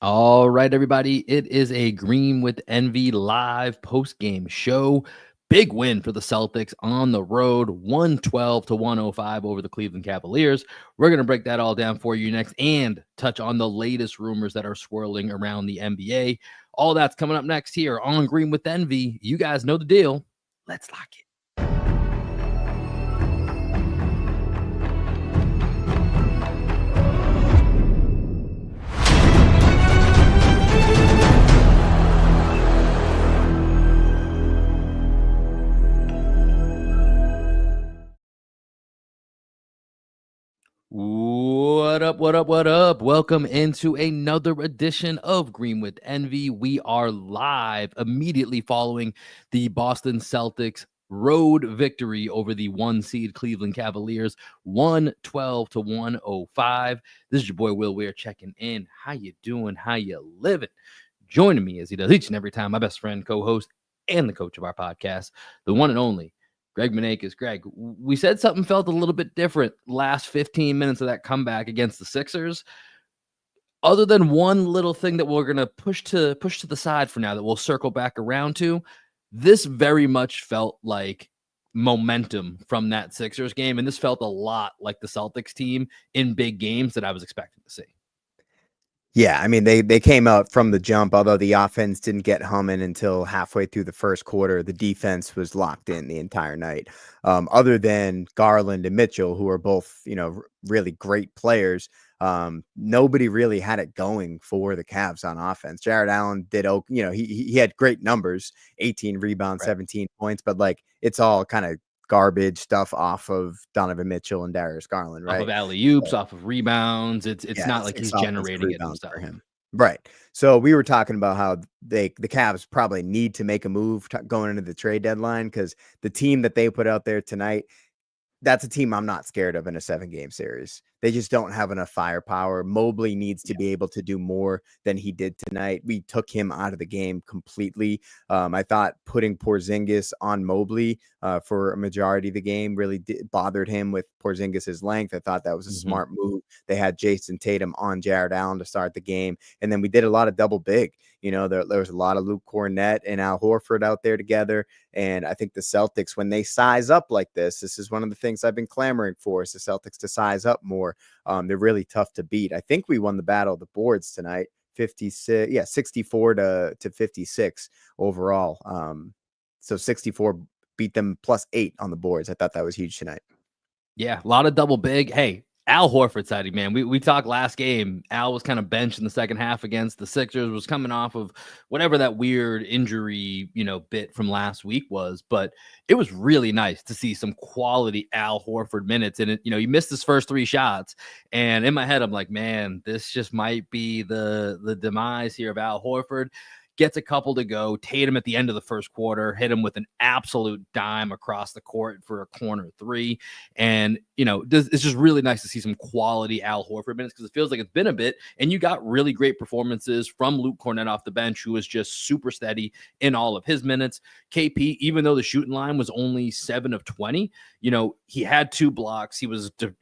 All right, everybody. It is a Green with Envy live post-game show. Big win for the Celtics on the road, 112 to 105 over the Cleveland Cavaliers. We're going to break that all down for you next and touch on the latest rumors that are swirling around the NBA. All that's coming up next here on Green with Envy. You guys know the deal. Let's lock it. What up, what up, what up? Welcome into another edition of Green with Envy. We are live immediately following the Boston Celtics road victory over the 1-seed Cleveland Cavaliers, 112 to 105. This is your boy Will Weir checking in. How you doing? How you living? Joining me as he does each and every time, my best friend, co-host, and the coach of our podcast, the one and only Greg Manakis. Greg, we said something felt a little bit different last 15 minutes of that comeback against the Sixers. Other than one little thing that we're going to push to the side for now that we'll circle back around to, this very much felt like momentum from that Sixers game, and this felt a lot like the Celtics team in big games that I was expecting to see. Yeah, I mean, they came out from the jump, although the offense didn't get humming until halfway through the first quarter. The defense was locked in the entire night. Other than Garland and Mitchell, who are both, really great players, nobody really had it going for the Cavs on offense. Jared Allen did, he had great numbers, 18 rebounds, 17 points, but it's all kind of garbage stuff off of Donovan Mitchell and Darius Garland, right? Off of alley-oops, off of rebounds. It's not like he's generating it himself. For him. Right. So we were talking about how the Cavs probably need to make a move going into the trade deadline because the team that they put out there tonight, that's a team I'm not scared of in a 7-game series. They just don't have enough firepower. Mobley needs to be able to do more than he did tonight. We took him out of the game completely. I thought putting Porzingis on Mobley for a majority of the game really bothered him with Porzingis' length. I thought that was a smart move. They had Jason Tatum on Jared Allen to start the game. And then we did a lot of double big. There was a lot of Luke Cornett and Al Horford out there together. And I think the Celtics, when they size up like this is one of the things I've been clamoring for, is the Celtics to size up more. They're really tough to beat. I think we won the battle of the boards tonight, 64 to 56 overall. So 64 beat them +8 on the boards. I thought that was huge tonight. Yeah, a lot of double big. Hey, Al Horford siding, man. We talked last game. Al was kind of benched in the second half against the Sixers, was coming off of whatever that weird injury, bit from last week was. But it was really nice to see some quality Al Horford minutes. And, he missed his first 3 shots. And in my head, I'm like, man, this just might be the demise here of Al Horford. Gets a couple to go. Tatum at the end of the first quarter hit him with an absolute dime across the court for a corner 3. And, it's just really nice to see some quality Al Horford minutes because it feels like it's been a bit. And you got really great performances from Luke Cornett off the bench, who was just super steady in all of his minutes. KP, even though the shooting line was only 7 of 20, he had 2 blocks. He was, it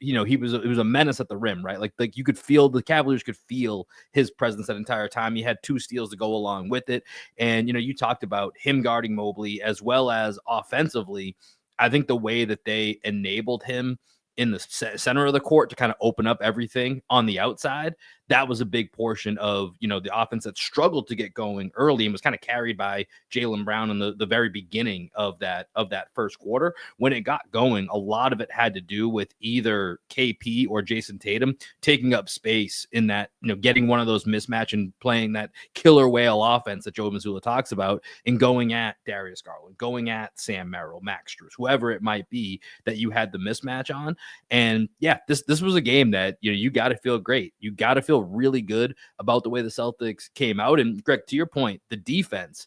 was a menace at the rim, right? Like you could feel the Cavaliers could feel his presence that entire time. He had 2 steals to go along with it. And, you talked about him guarding Mobley as well as offensively. I think the way that they enabled him in the center of the court to kind of open up everything on the outside, that was a big portion of, the offense that struggled to get going early and was kind of carried by Jaylen Brown in the very beginning of that first quarter. When it got going, a lot of it had to do with either KP or Jason Tatum taking up space in that, getting one of those mismatch and playing that killer whale offense that Joe Mazzulla talks about and going at Darius Garland, going at Sam Merrill, Max Strus, whoever it might be that you had the mismatch on. And yeah, this was a game that, you got to feel great. You got to feel really good about the way the Celtics came out. And Greg, to your point, the defense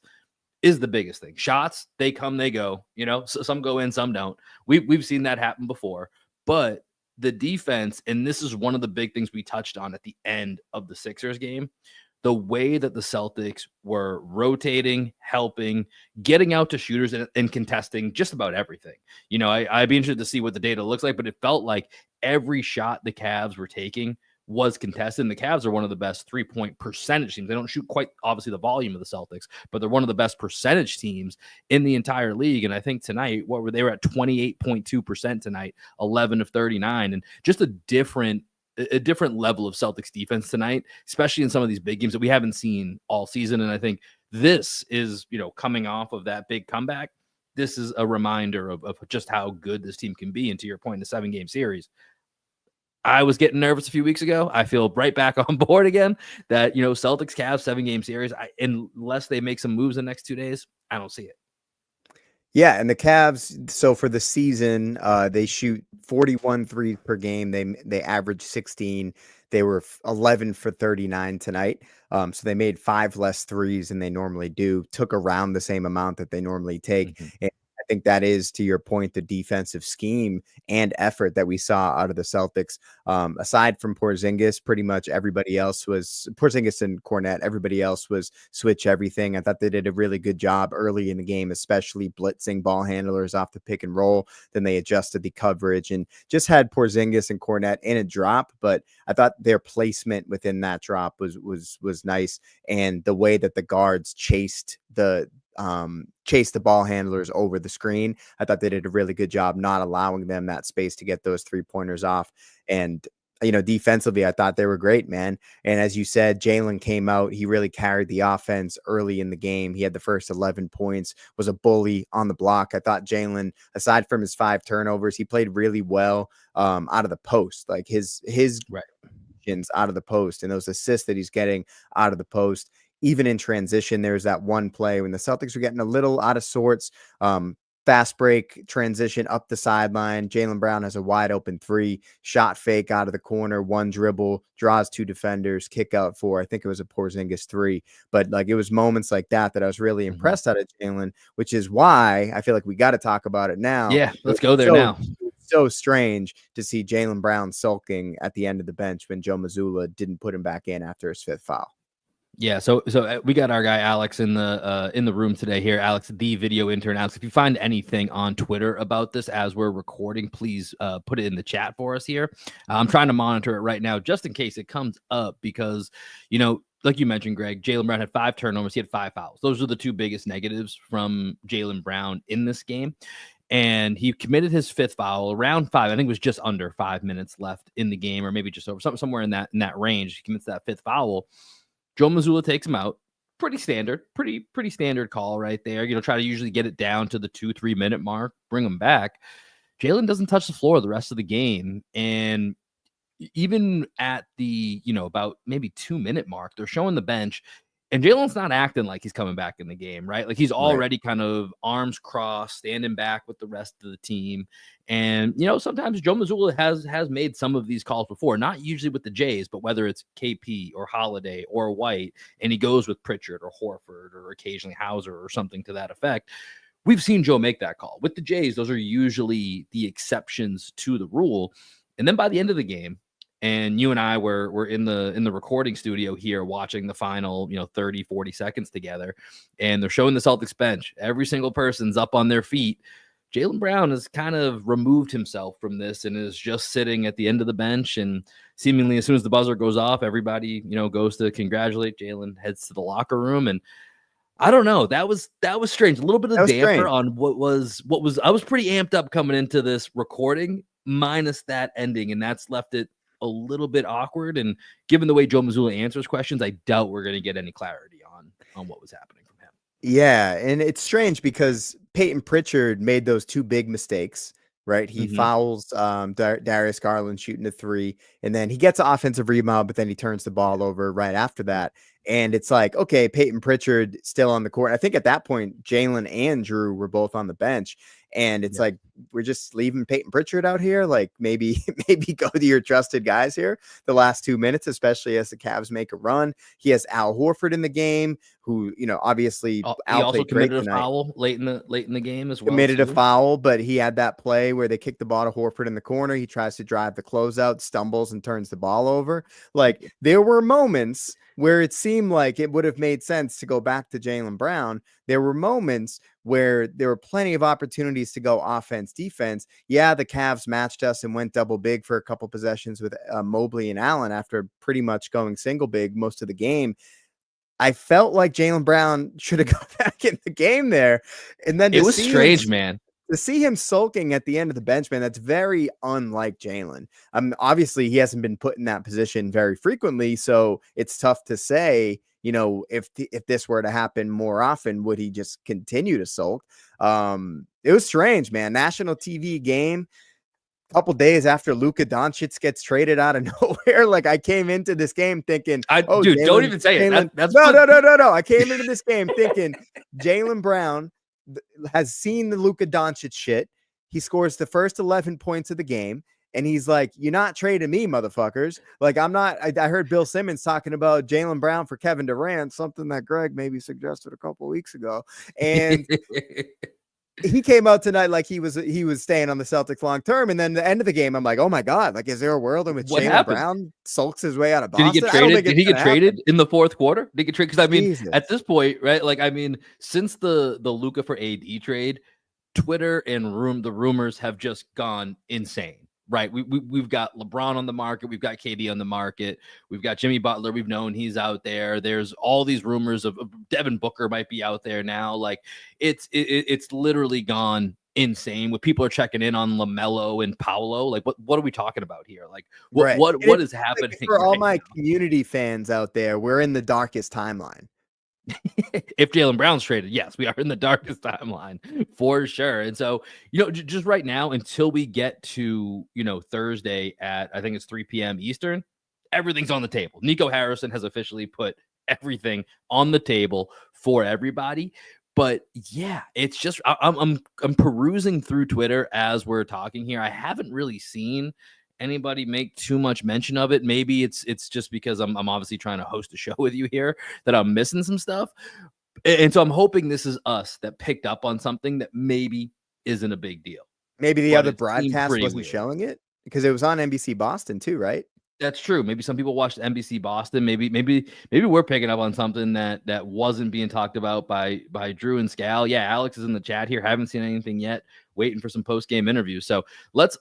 is the biggest thing. Shots, they come, they go, so some go in, some don't. We've seen that happen before, but the defense, and this is one of the big things we touched on at the end of the Sixers game, the way that the Celtics were rotating, helping, getting out to shooters and contesting just about everything. I'd be interested to see what the data looks like, but it felt like every shot the Cavs were taking was contested. And the Cavs are one of the best 3-point percentage teams. They don't shoot quite, obviously, the volume of the Celtics, but they're one of the best percentage teams in the entire league. And I think tonight, they were at 28.2% tonight, 11 of 39, and just a different level of Celtics defense tonight, especially in some of these big games that we haven't seen all season. And I think this is, coming off of that big comeback, this is a reminder of just how good this team can be. And to your point, the 7-game series, I was getting nervous a few weeks ago. I feel right back on board again that, Celtics Cavs 7-game series, unless they make some moves in the next 2 days, I don't see it. Yeah, and the Cavs, so for the season, they shoot 41 threes per game. They average 16. They were 11 for 39 tonight. So they made 5 less threes than they normally do, took around the same amount that they normally take. Mm-hmm. And I think that is, to your point, the defensive scheme and effort that we saw out of the Celtics. Aside from Porzingis, pretty much everybody else was Porzingis and Cornette. Everybody else was switch everything. I thought they did a really good job early in the game, especially blitzing ball handlers off the pick and roll. Then they adjusted the coverage and just had Porzingis and Cornette in a drop. But I thought their placement within that drop was nice, and the way that the guards chased the ball handlers over the screen, I thought they did a really good job not allowing them that space to get those 3-pointers off. And defensively, I thought they were great, man. And as you said, Jalen came out. He really carried the offense early in the game. He had the first 11 points, was a bully on the block. I thought Jalen, aside from his 5 turnovers, he played really well out of the post. Like his right out of the post and those assists that he's getting out of the post. Even in transition, there's that one play when the Celtics were getting a little out of sorts. Fast break transition up the sideline. Jaylen Brown has a wide open 3, shot fake out of the corner, 1 dribble, draws 2 defenders, kick out 4. I think it was a Porzingis 3. But it was moments like that I was really impressed out of Jalen, which is why I feel like we got to talk about it now. Yeah, let's go there now. So strange to see Jaylen Brown sulking at the end of the bench when Joe Mazzulla didn't put him back in after his 5th foul. Yeah, so we got our guy Alex in the room today here. Alex, the video intern. Alex, if you find anything on Twitter about this as we're recording, please put it in the chat for us here. I'm trying to monitor it right now just in case it comes up because, like you mentioned, Greg, Jaylen Brown had 5 turnovers. He had 5 fouls. Those are the 2 biggest negatives from Jaylen Brown in this game. And he committed his 5th foul around 5. I think it was just under 5 minutes left in the game, or maybe just over somewhere in that range. He commits that 5th foul. Joe Mazzulla takes him out. Pretty standard call right there. Try to usually get it down to the 2-3 minute mark, bring him back. Jalen doesn't touch the floor the rest of the game. And even at the, about maybe 2-minute mark, they're showing the bench. And Jalen's not acting like he's coming back in the game, right? Like he's already kind of arms crossed, standing back with the rest of the team. And, sometimes Joe Mazzulla has made some of these calls before, not usually with the Jays, but whether it's KP or Holiday or White, and he goes with Pritchard or Horford or occasionally Hauser or something to that effect. We've seen Joe make that call. With the Jays, those are usually the exceptions to the rule. And then by the end of the game, and you and I were in the recording studio here watching the final, 30, 40 seconds together. And they're showing the Celtics bench. Every single person's up on their feet. Jaylen Brown has kind of removed himself from this and is just sitting at the end of the bench. And seemingly as soon as the buzzer goes off, everybody, goes to congratulate Jaylen, heads to the locker room. And I don't know. That was strange. A little bit of damper on what was I was pretty amped up coming into this recording, minus that ending. And that's left it a little bit awkward, and given the way Joe Mazzulla answers questions, I doubt we're going to get any clarity on what was happening from him. Yeah, and it's strange because Peyton Pritchard made those 2 big mistakes, right? He fouls Darius Garland shooting a 3, and then he gets an offensive rebound, but then he turns the ball over right after that. And it's like, okay, Peyton Pritchard still on the court. I think at that point, Jalen and Drew were both on the bench. And it's like, we're just leaving Peyton Pritchard out here. Like maybe go to your trusted guys here the last 2 minutes, especially as the Cavs make a run. He has Al Horford in the game, who, obviously Al he also committed a foul late in the game as well. Committed a foul, but he had that play where they kick the ball to Horford in the corner. He tries to drive the closeout, stumbles and turns the ball over. Like there were moments where it seemed seem like it would have made sense to go back to Jaylen Brown. There were moments where there were plenty of opportunities to go offense, defense. Yeah, the Cavs matched us and went double big for a couple possessions with Mobley and Allen after pretty much going single big most of the game. I felt like Jaylen Brown should have gone back in the game there. And then it was strange, man. To see him sulking at the end of the bench, man, that's very unlike Jaylen. Obviously, he hasn't been put in that position very frequently, so it's tough to say, if this were to happen more often, would he just continue to sulk? It was strange, man. National TV game. Couple days after Luka Doncic gets traded out of nowhere, like I came into this game thinking, dude, don't even say it. That's no. I came into this game thinking Jaylen Brown has seen the Luka Doncic shit. He scores the first 11 points of the game, and he's like, "You're not trading me, motherfuckers." Like I'm not. I heard Bill Simmons talking about Jaylen Brown for Kevin Durant, something that Greg maybe suggested a couple of weeks ago, and. He came out tonight like he was staying on the Celtics long term, and then the end of the game, I'm like, oh my god, like is there a world in which Jaylen Brown sulks his way out of Boston? Did he get traded? Did he get traded in the fourth quarter? Did he get traded? Because I mean, at this point, right? Like I mean, since the Luka for AD trade, Twitter and the rumors have just gone insane. Right, we've got LeBron on the market, we've got KD on the market, we've got Jimmy Butler. We've known he's out there. There's all these rumors of Devin Booker might be out there now. Like it's literally gone insane. With people are checking in on LaMelo and Paolo. Like what are we talking about here? Like what is happening? For all my community fans out there, we're in the darkest timeline. If Jaylen Brown's traded, yes, we are in the darkest timeline for sure. And so, just right now, until we get to, Thursday at, I think it's 3 p.m. Eastern, everything's on the table. Nico Harrison has officially put everything on the table for everybody. But yeah, it's just, I'm perusing through Twitter as we're talking here. I haven't really seen anybody make too much mention of it. Maybe it's just because I'm obviously trying to host a show with you here that I'm missing some stuff. And so I'm hoping this is us that picked up on something that maybe isn't a big deal. Maybe the other broadcast wasn't showing it because it was on NBC Boston too, right? That's true. Maybe some people watched NBC Boston. Maybe we're picking up on something that wasn't being talked about by Drew and Scal. Yeah, Alex is in the chat here. Haven't seen anything yet. Waiting for some post-game interviews. So let's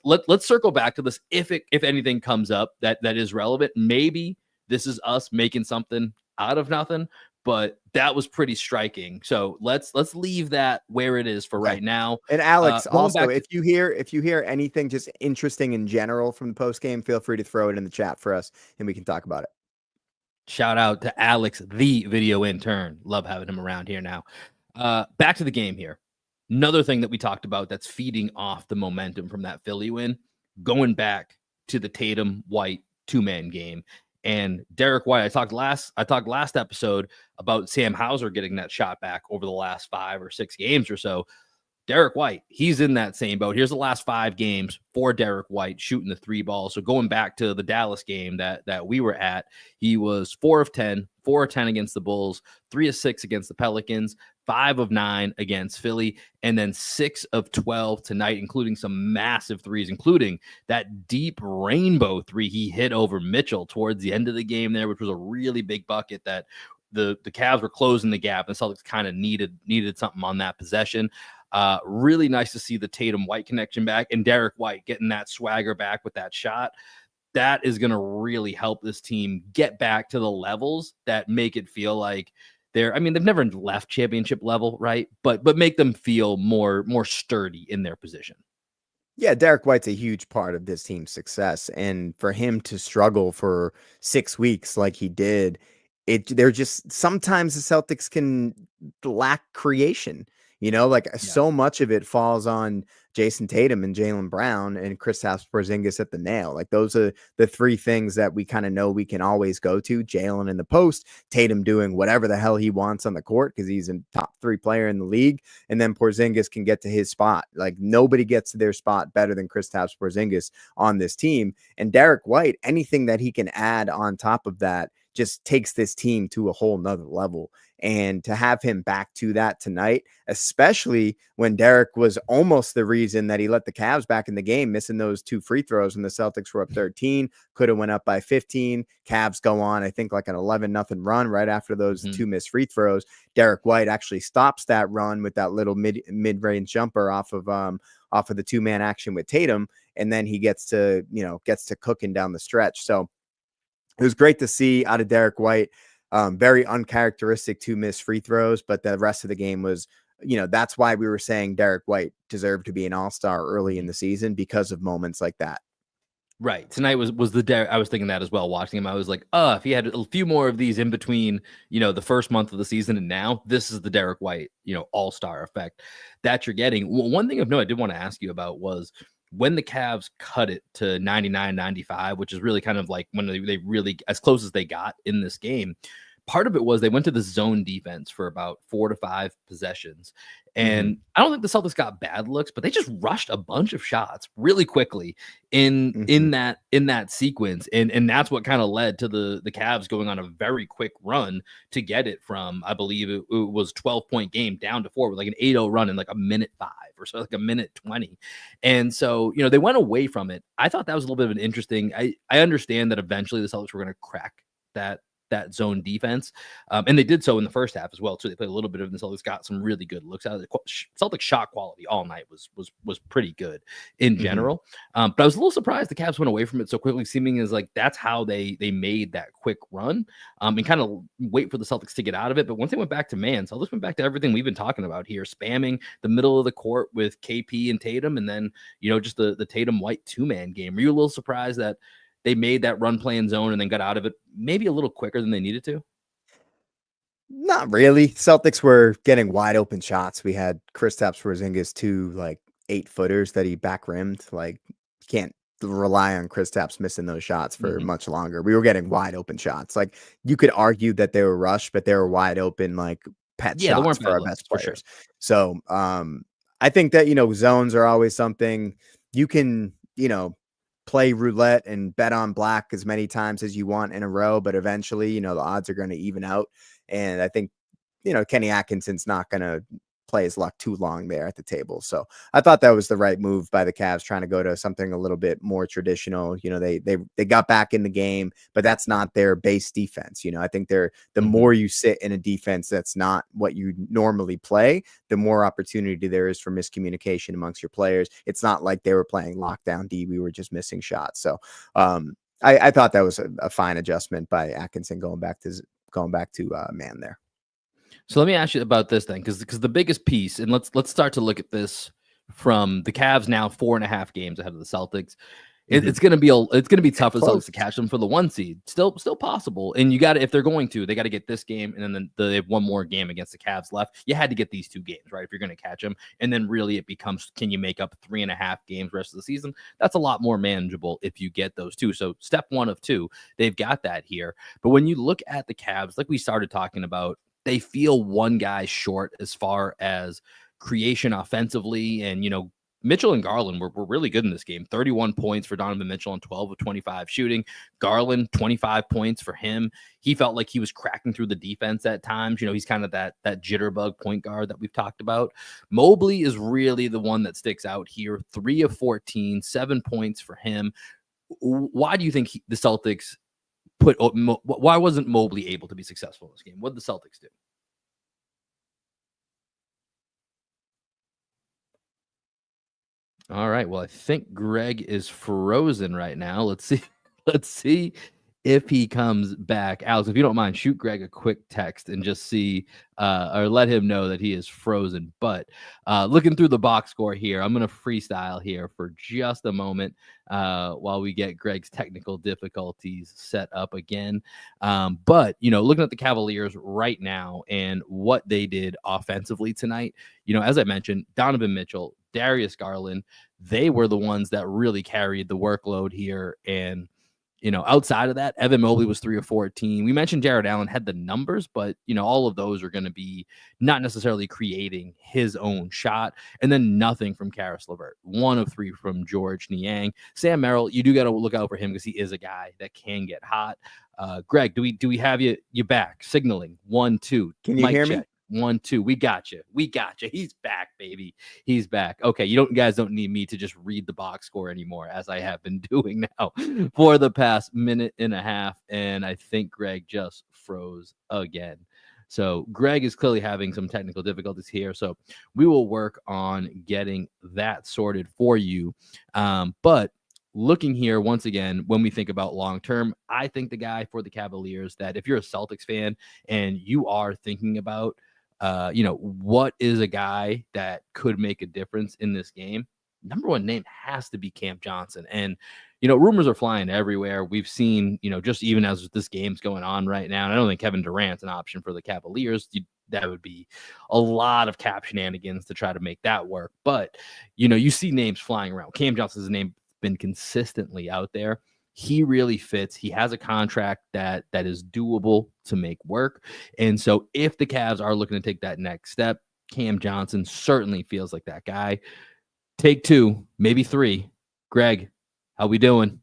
circle back to this. If anything comes up that is relevant, maybe this is us making something out of nothing. But that was pretty striking. So let's leave that where it is for right now. And Alex, also, if you hear anything just interesting in general from the post game, feel free to throw it in the chat for us, and we can talk about it. Shout out to Alex, the video intern. Love having him around here now. Back to the game here. Another thing that we talked about that's feeding off the momentum from that Philly win, going back to the Tatum White 2-man game. And Derek White, I talked last episode about Sam Hauser getting that shot back over the last 5 or 6 games or so. Derek White, he's in that same boat. Here's the last 5 games for Derek White shooting the 3 ball. So going back to the Dallas game that we were at, he was 4 of 10 against the Bulls, 3 of 6 against the Pelicans, 5 of 9 against Philly, and then 6 of 12 tonight, including some massive threes, including that deep rainbow 3 he hit over Mitchell towards the end of the game there, which was a really big bucket that the Cavs were closing the gap, and the Celtics kind of needed something on that possession. Really nice to see the Tatum White connection back, and Derek White getting that swagger back with that shot. That is going to really help this team get back to the levels that make it feel like they've never left championship level, right? But make them feel more sturdy in their position. Yeah, Derek White's a huge part of this team's success, and for him to struggle for 6 weeks like he did, they're just sometimes the Celtics can lack creation. So much of it falls on Jason Tatum and Jaylen Brown and Kristaps Porzingis at the nail. Like those are the 3 things that we kind of know we can always go to. Jaylen in the post, Tatum doing whatever the hell he wants on the court because he's a top 3 player in the league, and then Porzingis can get to his spot. Like nobody gets to their spot better than Kristaps Porzingis on this team. And Derek White, anything that he can add on top of that just takes this team to a whole nother level. And to have him back to that tonight, especially when Derek was almost the reason that he let the Cavs back in the game, missing those 2 free throws when the Celtics were up 13, could have went up by 15. Cavs go on, I think, like an 11-0 run right after those 2 missed free throws. Derek White actually stops that run with that little mid-range jumper off of the 2-man action with Tatum, and then he gets to cooking down the stretch. So it was great to see out of Derek White. Very uncharacteristic 2 missed free throws, but the rest of the game was, that's why we were saying Derek White deserved to be an all-star early in the season, because of moments like that. Right. Tonight was the Derek. I was thinking that as well. Watching him, I was like, if he had a few more of these in between, the first month of the season and now, this is the Derek White, all-star effect that you're getting. One thing of note I did want to ask you about was when the Cavs cut it to 99-95, which is really kind of like when they really, as close as they got in this game. Part of it was they went to the zone defense for about 4 to 5 possessions. And I don't think the Celtics got bad looks, but they just rushed a bunch of shots really quickly in that sequence. And that's what kind of led to the Cavs going on a very quick run to get it from, I believe it was 12-point game down to 4 with like an 8-0 run in like a minute 5 or so, like a minute 20. And so, they went away from it. I thought that was a little bit of an interesting, I understand that eventually the Celtics were going to crack that zone defense. And they did so in the first half as well. So they played a little bit of it. The Celtics got some really good looks out of it. Celtics shot quality all night was pretty good in general. But I was a little surprised the Cavs went away from it so quickly, seeming as like that's how they made that quick run and kind of wait for the Celtics to get out of it. But once they went back to man, Celtics went back to everything we've been talking about here, spamming the middle of the court with KP and Tatum, and then, just the Tatum White 2-man game. Were you a little surprised that they made that run play in zone and then got out of it maybe a little quicker than they needed to? Not really. Celtics were getting wide open shots. We had Kristaps Porzingis 2 like 8-footers that he back rimmed. Like, you can't rely on Kristaps missing those shots for much longer. We were getting wide open shots. Like, you could argue that they were rushed, but they were wide open, like pet shots for our best players. Sure. So I think that, zones are always something you can, play roulette and bet on black as many times as you want in a row, but eventually, the odds are going to even out. And I think, Kenny Atkinson's not going to play his luck too long there at the table. So I thought that was the right move by the Cavs, trying to go to something a little bit more traditional. They got back in the game, but that's not their base defense. I think the more you sit in a defense that's not what you normally play, the more opportunity there is for miscommunication amongst your players. It's not like they were playing lockdown D. We were just missing shots. So I thought that was a fine adjustment by Atkinson going back to man there. So let me ask you about this then, because the biggest piece, and let's start to look at this from the Cavs now 4.5 games ahead of the Celtics. It's gonna be tough for the Celtics to catch them for the 1 seed. Still possible. And you got to, if they're going to, they got to get this game, and then they have one more game against the Cavs left. You had to get these 2 games, right? If you're going to catch them, and then really it becomes, can you make up 3.5 games rest of the season? That's a lot more manageable if you get those 2. So step 1 of 2, they've got that here. But when you look at the Cavs, like we started talking about, they feel one guy short as far as creation offensively. And, Mitchell and Garland were really good in this game. 31 points for Donovan Mitchell on 12 of 25 shooting. Garland, 25 points for him. He felt like he was cracking through the defense at times. He's kind of that jitterbug point guard that we've talked about. Mobley is really the one that sticks out here. 3 of 14, 7 points for him. Why do you think the Celtics why wasn't Mobley able to be successful in this game? What did the Celtics do? All right. Well, I think Greg is frozen right now. Let's see if he comes back. Alex, if you don't mind, shoot Greg a quick text and just see or let him know that he is frozen. But looking through the box score here, I'm going to freestyle here for just a moment while we get Greg's technical difficulties set up again. But, looking at the Cavaliers right now and what they did offensively tonight, as I mentioned, Donovan Mitchell, Darius Garland, they were the ones that really carried the workload here. And, outside of that, Evan Mobley was 3 of 14. We mentioned Jared Allen had the numbers, but, all of those are going to be not necessarily creating his own shot. And then nothing from Karis LeVert. 1 of 3 from George Niang. Sam Merrill, you do got to look out for him because he is a guy that can get hot. Greg, do we have you back signaling 1, 2? Can you hear me? 1-2. We got you. He's back, baby. He's back. Okay, you guys don't need me to just read the box score anymore, as I have been doing now for the past minute and a half. And I think Greg just froze again. So Greg is clearly having some technical difficulties here. So we will work on getting that sorted for you. But looking here once again, when we think about long term, I think the guy for the Cavaliers that if you're a Celtics fan and you are thinking about, what is a guy that could make a difference in this game? Number one name has to be Cam Johnson. And, rumors are flying everywhere. We've seen, just even as this game's going on right now, and I don't think Kevin Durant's an option for the Cavaliers. That would be a lot of cap shenanigans to try to make that work. But, you see names flying around. Cam Johnson's name been consistently out there. He really fits. He has a contract that is doable to make work. And so if the Cavs are looking to take that next step, Cam Johnson certainly feels like that guy. Take 2, maybe 3. Greg, how we doing?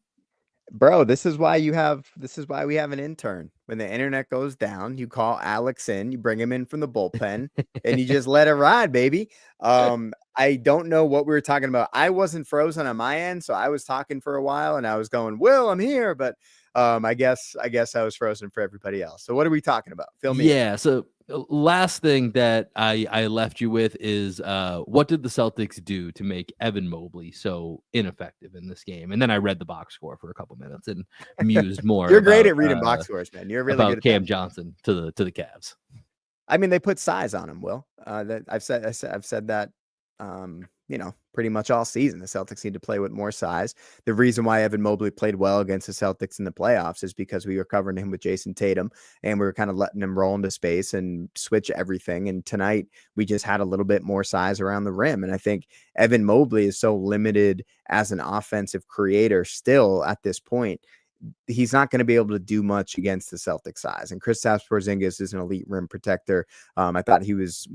Bro, this is why we have an intern. When the internet goes down, you call Alex in, you bring him in from the bullpen, and you just let it ride, baby. I don't know what we were talking about. I wasn't frozen on my end, so I was talking for a while and I was going, Will, I'm here, but I guess I was frozen for everybody else. So what are we talking about? Fill me in. Yeah, so last thing that I left you with is what did the Celtics do to make Evan Mobley so ineffective in this game? And then I read the box score for a couple minutes and mused more. You're great at reading box scores, man. You're really good at Cam Johnson to the Cavs. I mean, they put size on him, Will. That I've said that pretty much all season. The Celtics need to play with more size. The reason why Evan Mobley played well against the Celtics in the playoffs is because we were covering him with Jason Tatum and we were kind of letting him roll into space and switch everything. And tonight we just had a little bit more size around the rim. And I think Evan Mobley is so limited as an offensive creator still at this point. He's not going to be able to do much against the Celtic size. And Kristaps Porzingis is an elite rim protector. I thought he was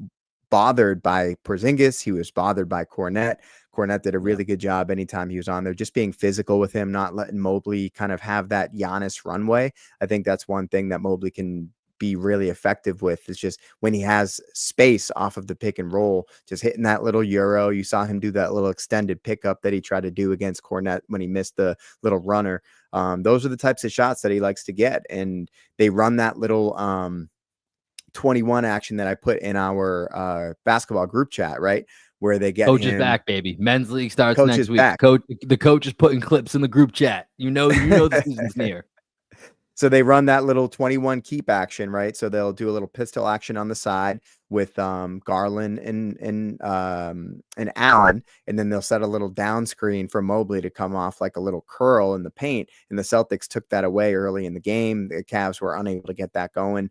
bothered by Porzingis. He was bothered by Cornette. Cornette did a really good job anytime he was on there, just being physical with him, not letting Mobley kind of have that Giannis runway. I think that's one thing that Mobley can be really effective with, is just when he has space off of the pick and roll, just hitting that little Euro. You saw him do that little extended pickup that he tried to do against Cornette when he missed the little runner. Those are the types of shots that he likes to get. And they run that little 21 action that I put in our basketball group chat, right? Where they get Coach is back, baby. Men's league starts next week. Back. The coach is putting clips in the group chat. You know the season's near. So they run that little 21 keep action, right? So they'll do a little pistol action on the side with Garland and Allen, and then they'll set a little down screen for Mobley to come off like a little curl in the paint. And the Celtics took that away early in the game. The Cavs were unable to get that going.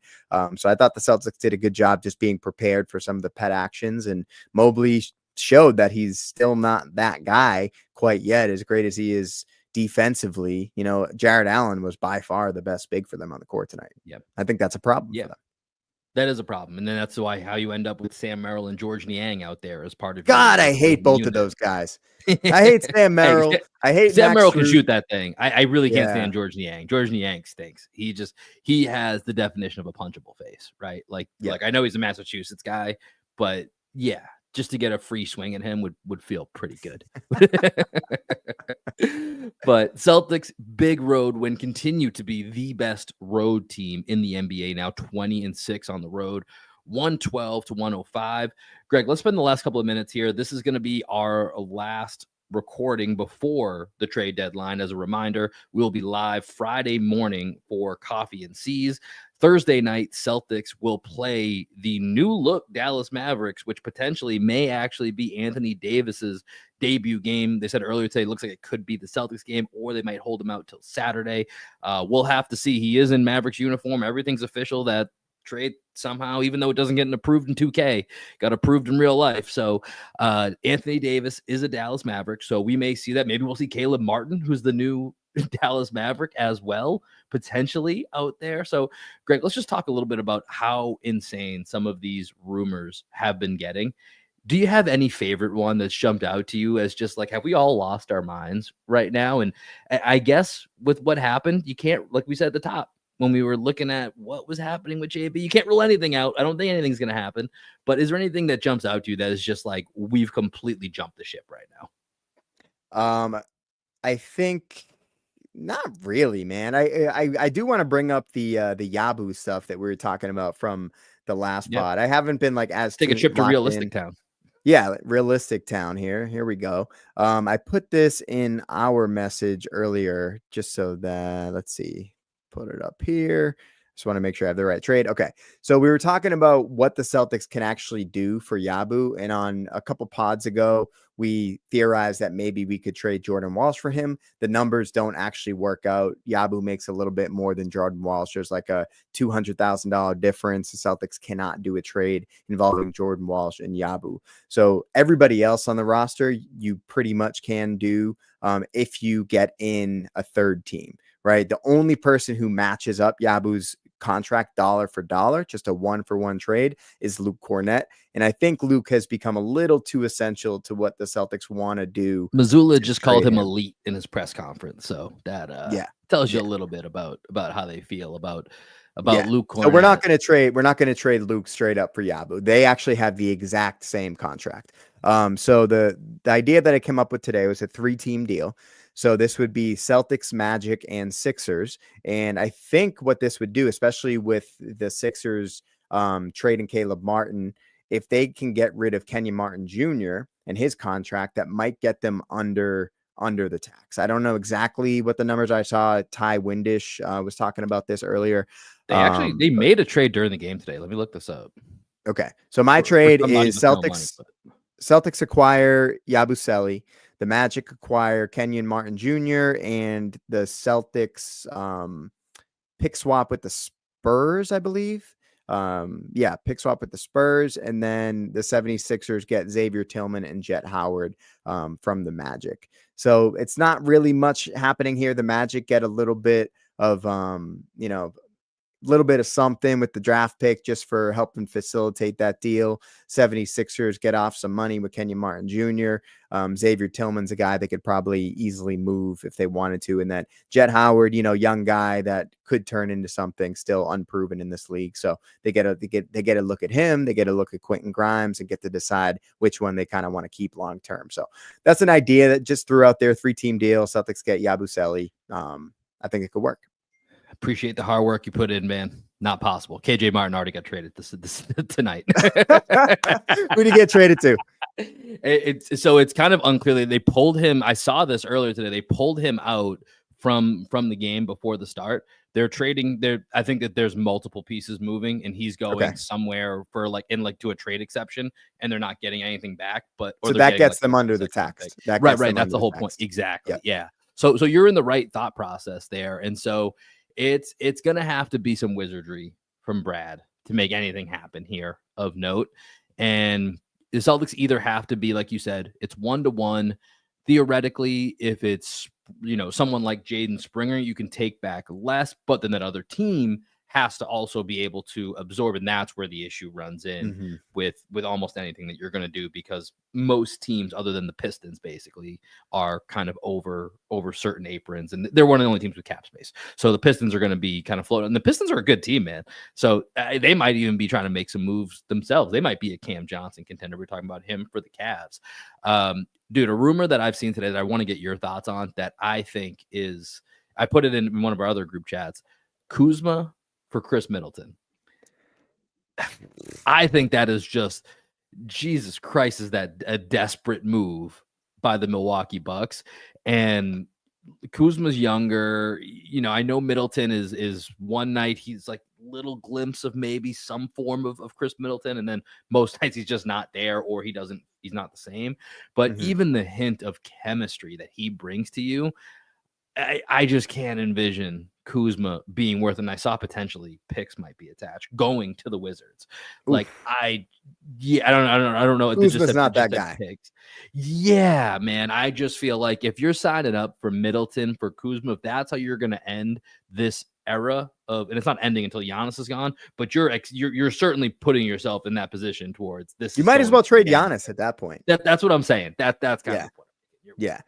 So I thought the Celtics did a good job just being prepared for some of the pet actions, and Mobley showed that he's still not that guy quite yet, as great as he is defensively. Jared Allen was by far the best big for them on the court tonight. Yep. I think that's a problem for them. That is a problem. And then that's how you end up with Sam Merrill and George Niang out there as part of God, I hate both of those guys. I hate Sam Merrill. I hate Sam Max Merrill Strus. Can shoot that thing. I really can't stand George Niang. George Niang stinks. He has the definition of a punchable face, right? Like I know he's a Massachusetts guy, but yeah, just to get a free swing at him would feel pretty good. But Celtics big road win continue to be the best road team in the NBA now, 20-6 on the road, 112-105. Greg, let's spend the last couple of minutes here. This is going to be our last recording before the trade deadline. As a reminder, we'll be live Friday morning for Coffee and C's. Thursday night, Celtics will play the new look Dallas Mavericks, which potentially may actually be Anthony Davis's debut game. They said earlier today, it looks like it could be the Celtics game, or they might hold him out till Saturday. We'll have to see. He is in Mavericks uniform. Everything's official. That trade somehow, even though it doesn't get approved in 2K, got approved in real life. So Anthony Davis is a Dallas Maverick. So we may see that. Maybe we'll see Caleb Martin, who's the new Dallas Maverick as well, potentially out there. So Greg, let's just talk a little bit about how insane some of these rumors have been getting. Do you have any favorite one that's jumped out to you as just like, have we all lost our minds right now? And I guess with what happened, you can't, like we said at the top, when we were looking at what was happening with JB? You can't rule anything out. I don't think anything's going to happen. But is there anything that jumps out to you that is just like we've completely jumped the ship right now? I think not really, man. I do want to bring up the Yabu stuff that we were talking about from the last pod. I haven't been like as take a trip to Realistic Town. Yeah, Realistic Town here. Here we go. I put this in our message earlier just so that, let's see, put it up here. Just want to make sure I have the right trade. Okay. So we were talking about what the Celtics can actually do for Yabu. And on a couple pods ago, we theorized that maybe we could trade Jordan Walsh for him. The numbers don't actually work out. Yabu makes a little bit more than Jordan Walsh. There's like a $200,000 difference. The Celtics cannot do a trade involving Jordan Walsh and Yabu. So everybody else on the roster, you pretty much can do if you get in a third team, right? The only person who matches up Yabu's contract dollar for dollar, just a 1-for-1 trade, is Luke Cornett. And I think Luke has become a little too essential to what the Celtics want to do. Missoula just called him elite in his press conference. So that tells you a little bit about how they feel about Luke Cornett. So we're not going to trade Luke straight up for Yabu. They actually have the exact same contract. So the idea that I came up with today was a 3-team deal. So this would be Celtics, Magic, and Sixers. And I think what this would do, especially with the Sixers trading Caleb Martin, if they can get rid of Kenyon Martin Jr. and his contract, that might get them under the tax. I don't know exactly what the numbers I saw. Ty Windish was talking about this earlier. They made a trade during the game today. Let me look this up. Okay. So my trade is Celtics acquire Yabusele. The Magic acquire Kenyon Martin Jr. and the Celtics pick swap with the Spurs, I believe. Pick swap with the Spurs. And then the 76ers get Xavier Tillman and Jet Howard from the Magic. So it's not really much happening here. The Magic get a little bit of, little bit of something with the draft pick just for helping facilitate that deal. 76ers get off some money with Kenyon Martin Jr. Xavier Tillman's a guy they could probably easily move if they wanted to. And that Jet Howard, young guy that could turn into something still unproven in this league. So they get a look at him. They get a look at Quentin Grimes and get to decide which one they kind of want to keep long term. So that's an idea that just threw out there. 3-team deal. Celtics get Yabusele. I think it could work. Appreciate the hard work you put in, man. Not possible. KJ Martin already got traded this tonight. Who did he get traded to? It's kind of unclear. They pulled him. I saw this earlier today. They pulled him out from the game before the start. They're trading. I think that there's multiple pieces moving, and he's going somewhere for to a trade exception, and they're not getting anything back. So that gets them under the tax. Right. That's the whole point. Exactly. Yeah. So you're in the right thought process there, and so. It's going to have to be some wizardry from Brad to make anything happen here of note. And the Celtics either have to be, like you said, it's 1-to-1. Theoretically, if it's, someone like Jaden Springer, you can take back less, but then that other team has to also be able to absorb. And that's where the issue runs in with almost anything that you're going to do, because most teams other than the Pistons basically are kind of over certain aprons, and they're one of the only teams with cap space. So the Pistons are going to be kind of floating, and the Pistons are a good team, man. So they might even be trying to make some moves themselves. They might be a Cam Johnson contender. We're talking about him for the Cavs. Dude, a rumor that I've seen today that I want to get your thoughts on, that I think is, I put it in one of our other group chats, Kuzma for Chris Middleton. I think that is just, Jesus Christ, is that a desperate move by the Milwaukee Bucks? And Kuzma's younger. I know Middleton is one night he's like little glimpse of maybe some form of Chris Middleton, and then most nights he's just not there, or he's not the same. But even the hint of chemistry that he brings to you, I just can't envision Kuzma being worth, and I saw potentially picks might be attached going to the Wizards. Oof. I don't know. Kuzma's not that guy. Picks. Yeah, man. I just feel like if you're signing up for Middleton for Kuzma, if that's how you're going to end this era of, and it's not ending until Giannis is gone, but you're certainly putting yourself in that position towards this. You might as well trade Giannis at that point. That's what I'm saying. That's kind of the point. Yeah.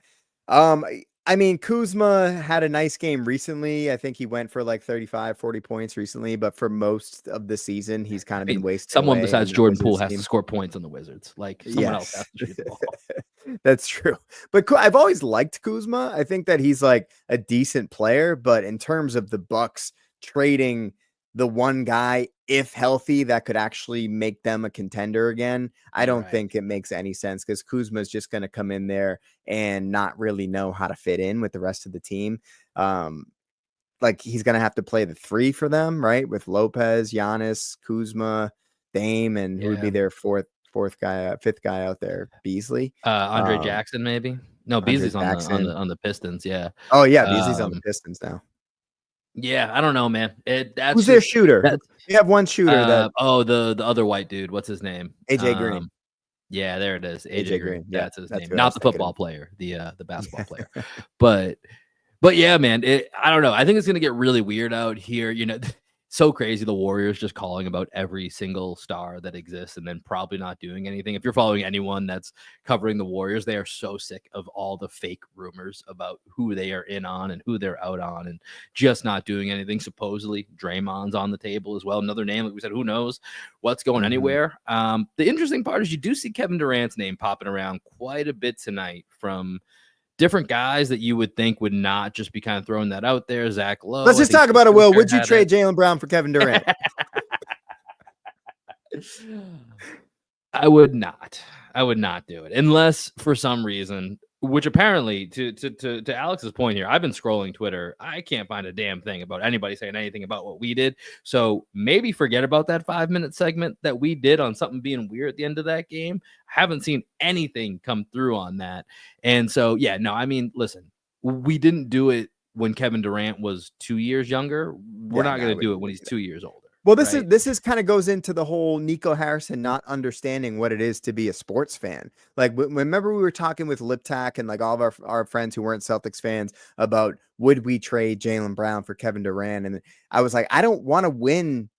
I mean, Kuzma had a nice game recently. I think he went for like 35, 40 points recently, but for most of the season, he's kind of I been mean, wasted someone away besides in that Jordan Poole Wizards has to team. score points on the Wizards. Like someone else has Yes, to shoot the ball. that's true. But I've always liked Kuzma. I think that he's like a decent player, but in terms of the Bucks trading the one guy, if healthy, that could actually make them a contender again, I don't Right. think it makes any sense because Kuzma is just going to come in there and not really know how to fit in with the rest of the team. Um, like he's going to have to play the three for them, right? With Lopez, Giannis, Kuzma, Dame, and who would be Yeah. their fifth guy out there? Beasley, Andre Jackson, maybe. No, Andre Beasley's on the Jackson. on the Pistons. Yeah. Oh yeah, Beasley's on the Um, Pistons now. yeah, I don't know, man. That's Who's their just shooter? that's We have one shooter that the other white dude. What's his name? AJ Green. Yeah, there it is. AJ AJ Green. Green. Yeah, That's his that's name. who I Not was the thinking football of. player, the basketball player. Yeah. But yeah, man, I don't know. I think it's gonna get really weird out here. So crazy. The Warriors just calling about every single star that exists and then probably not doing anything. If you're following anyone that's covering the Warriors, they are so sick of all the fake rumors about who they are in on and who they're out on and just not doing anything. Supposedly, Draymond's on the table as well. Another name, like we said, who knows what's going anywhere. The interesting part is you do see Kevin Durant's name popping around quite a bit tonight from different guys that you would think would not just be kind of throwing that out there. Zach Let's Lowe, I just think talk Steve about it, Will. Kerr Would you had it. trade Jaylen Brown for Kevin Durant? I would not. I would not do it unless for some reason, which apparently to Alex's point here, I've been scrolling Twitter. I can't find a damn thing about anybody saying anything about what we did. So maybe forget about that 5-minute segment that we did on something being weird at the end of that game. I haven't seen anything come through on that. And so, yeah, no, I mean, listen, we didn't do it when Kevin Durant was 2 years younger. We're Yeah, not no, I going to do it wouldn't when do he's that. 2 years older. Well, Right. this is kind of goes into the whole Nico Harrison not understanding what it is to be a sports fan. Like, remember we were talking with Liptak and like all of our friends who weren't Celtics fans about would we trade Jaylen Brown for Kevin Durant? And I was like, I don't want to win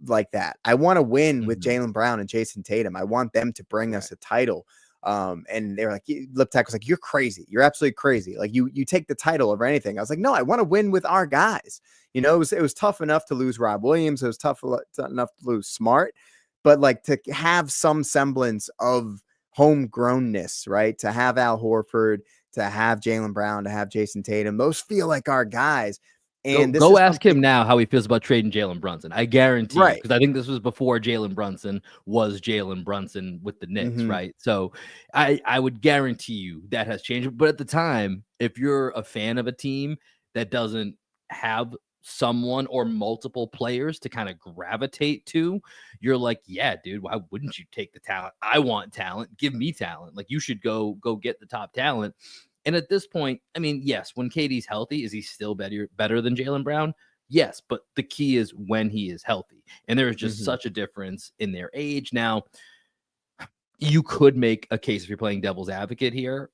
like that. I want to win with Jaylen Brown and Jason Tatum. I want them to bring us a title. And they were like, Liptak was like, you're crazy. You're absolutely crazy. Like you take the title over anything. I was like, no, I want to win with our guys. It was tough enough to lose Rob Williams. It was tough enough to lose Smart, but like to have some semblance of homegrownness, right? To have Al Horford, to have Jaylen Brown, to have Jason Tatum, those feel like our guys. And this Go is ask something, him now how he feels about trading Jalen Brunson. I guarantee you, right? because I think this was before Jalen Brunson was Jalen Brunson with the Knicks, Mm-hmm. right? So I would guarantee you that has changed. But at the time, if you're a fan of a team that doesn't have someone or multiple players to kind of gravitate to, you're like, yeah, dude, why wouldn't you take the talent? I want talent. Give me talent. Like you should go get the top talent. And at this point, I mean, yes, when KD's healthy, is he still better than Jaylen Brown? Yes, but the key is when he is healthy. And there is just Mm-hmm. such a difference in their age. Now, you could make a case if you're playing devil's advocate here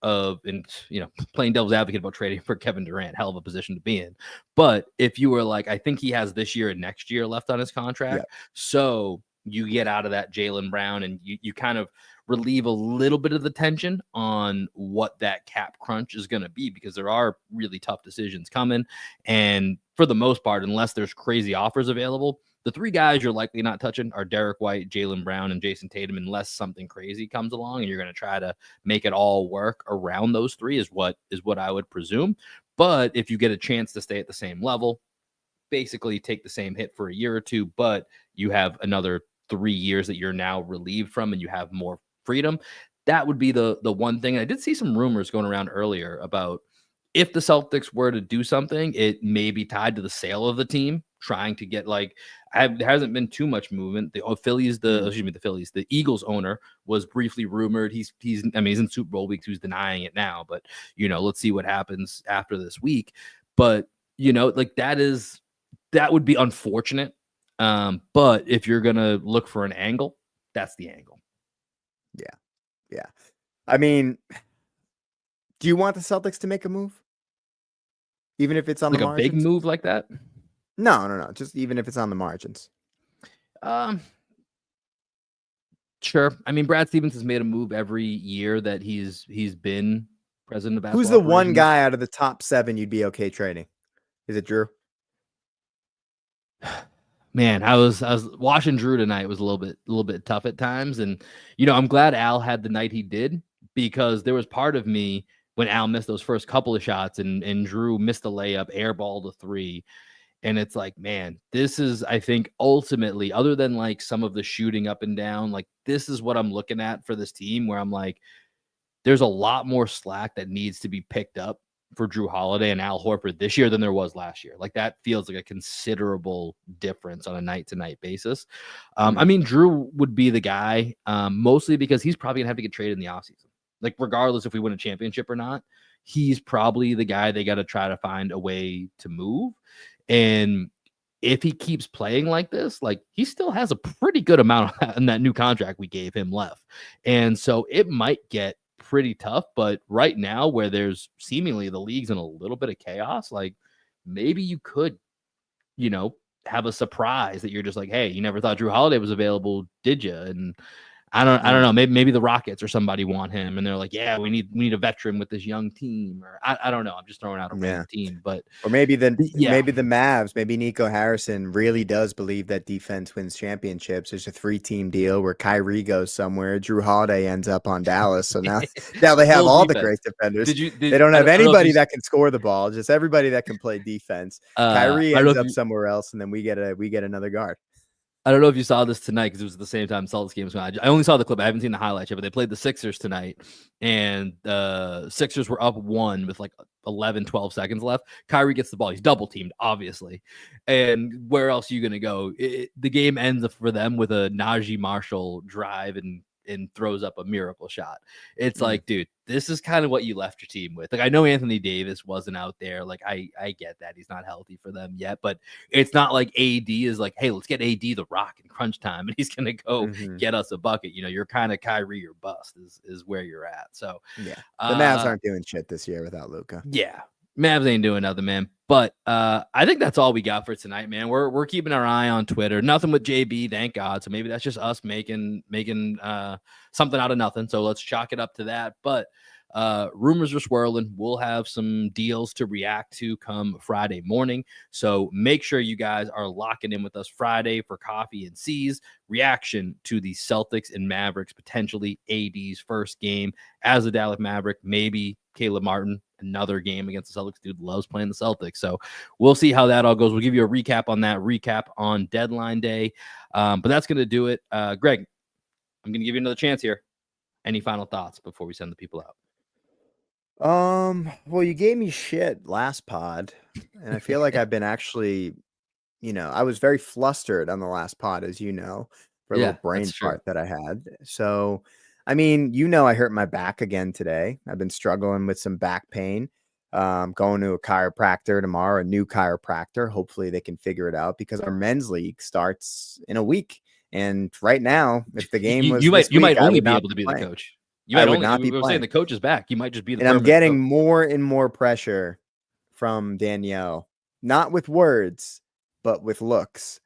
playing devil's advocate about trading for Kevin Durant, hell of a position to be in. But if you were like, I think he has this year and next year left on his Yeah. contract. So you get out of that Jaylen Brown and you kind of relieve a little bit of the tension on what that cap crunch is going to be, because there are really tough decisions coming. And for the most part, unless there's crazy offers available, the three guys you're likely not touching are Derek White, Jaylen Brown, and Jason Tatum, unless something crazy comes along and you're going to try to make it all work around those three is what I would presume. But if you get a chance to stay at the same level, basically take the same hit for a year or two, but you have another 3 years that you're now relieved from and you have more freedom. That would be the one thing. And I did see some rumors going around earlier about if the Celtics were to do something, it may be tied to the sale of the team, trying to get there hasn't been too much movement. The the Eagles owner was briefly rumored. He's in Super Bowl week, so he's denying it now, but let's see what happens after this week. But that would be unfortunate. But if you're gonna look for an angle, that's the angle. Yeah. Yeah. I mean, do you want the Celtics to make a move? Even if it's on the Like a big margins? move like that. No. Just even if it's on the margins. Um, sure. I mean, Brad Stevens has made a move every year that he's been President of basketball Who's the one operations. guy out of the top 7 you'd be okay trading? Is it Drew? Man, I was watching Drew tonight. It was a little bit tough at times, and I'm glad Al had the night he did, because there was part of me when Al missed those first couple of shots and Drew missed the layup, airballed a three, and it's like, man, this is, I think, ultimately, other than like some of the shooting up and down, like this is what I'm looking at for this team, where I'm like, there's a lot more slack that needs to be picked up for Drew Holiday and Al Horford this year than there was last year. Like that feels like a considerable difference on a night-to-night basis. I mean, Drew would be the guy, mostly because he's probably gonna have to get traded in the offseason. Like regardless if we win a championship or not, he's probably the guy they got to try to find a way to move. And if he keeps playing like this, like he still has a pretty good amount in that new contract we gave him left. And so it might get pretty tough, but right now where there's seemingly the league's in a little bit of chaos, like maybe you could, have a surprise that you're just like, hey, you never thought Drew Holiday was available, did you? And I don't know. Maybe the Rockets or somebody want him, and they're like, yeah, we need a veteran with this young team, or I don't know. I'm just throwing out a random team, but or maybe the Mavs, maybe Nico Harrison really does believe that defense wins championships. There's a 3-team deal where Kyrie goes somewhere, Drew Holiday ends up on Dallas, so now they have all the great defenders. They don't have anybody that can score the ball, just everybody that can play defense. Kyrie ends up somewhere else, and then we get another guard. I don't know if you saw this tonight because it was at the same time Celtics game was going on. I only saw the clip. I haven't seen the highlights yet, but they played the Sixers tonight, and the Sixers were up 1 with like 11, 12 seconds left. Kyrie gets the ball. He's double teamed, obviously. And where else are you going to go? The game ends for them with a Najee Marshall drive and throws up a miracle shot. It's like, dude, this is kind of what you left your team with. Like, I know Anthony Davis wasn't out there. Like, I get that he's not healthy for them yet, but it's not like AD is like, hey, let's get AD the rock in crunch time, and he's gonna go get us a bucket. You're kind of Kyrie or bust is where you're at. So yeah, the Mavs aren't doing shit this year without Luka. Yeah. Mavs ain't doing nothing, man. But I think that's all we got for tonight, man. We're keeping our eye on Twitter. Nothing with JB, thank God. So maybe that's just us making something out of nothing. So let's chalk it up to that. But rumors are swirling. We'll have some deals to react to come Friday morning. So make sure you guys are locking in with us Friday for Coffee and C's reaction to the Celtics and Mavericks, potentially AD's first game as a Dallas Maverick, maybe Caleb Martin, another game against the Celtics. Dude loves playing the Celtics. So we'll see how that all goes. We'll give you a recap on deadline day. But that's going to do it. Greg, I'm going to give you another chance here. Any final thoughts before we send the people out? Well, you gave me shit last pod, and I feel like I've been actually, I was very flustered on the last pod, as you know, for a little brain fart that I had. So, I mean, I hurt my back again today. I've been struggling with some back pain. Going to a chiropractor tomorrow, a new chiropractor. Hopefully they can figure it out because our men's league starts in a week. And right now, if the game was you might only be able to be playing. the coach. We were saying the coach is back. You might just be the. And I'm getting more and more pressure from Danielle, not with words, but with looks,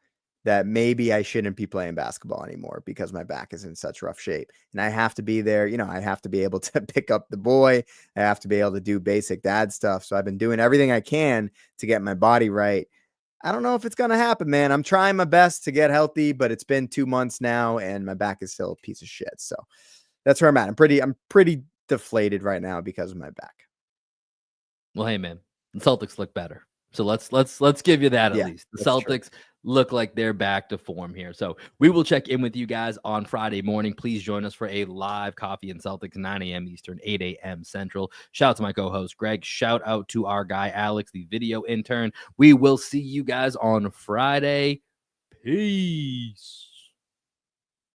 that maybe I shouldn't be playing basketball anymore because my back is in such rough shape. And I have to be there. I have to be able to pick up the boy. I have to be able to do basic dad stuff. So I've been doing everything I can to get my body right. I don't know if it's going to happen, man. I'm trying my best to get healthy, but it's been 2 months now and my back is still a piece of shit. So that's where I'm at. I'm pretty deflated right now because of my back. Well, hey man, the Celtics look better. So let's give you that at least. The Celtics look like they're back to form here. So we will check in with you guys on Friday morning. Please join us for a live Coffee and Celtics, 9 a.m. Eastern, 8 a.m. Central. Shout out to my co-host, Greg. Shout out to our guy, Alex, the video intern. We will see you guys on Friday. Peace.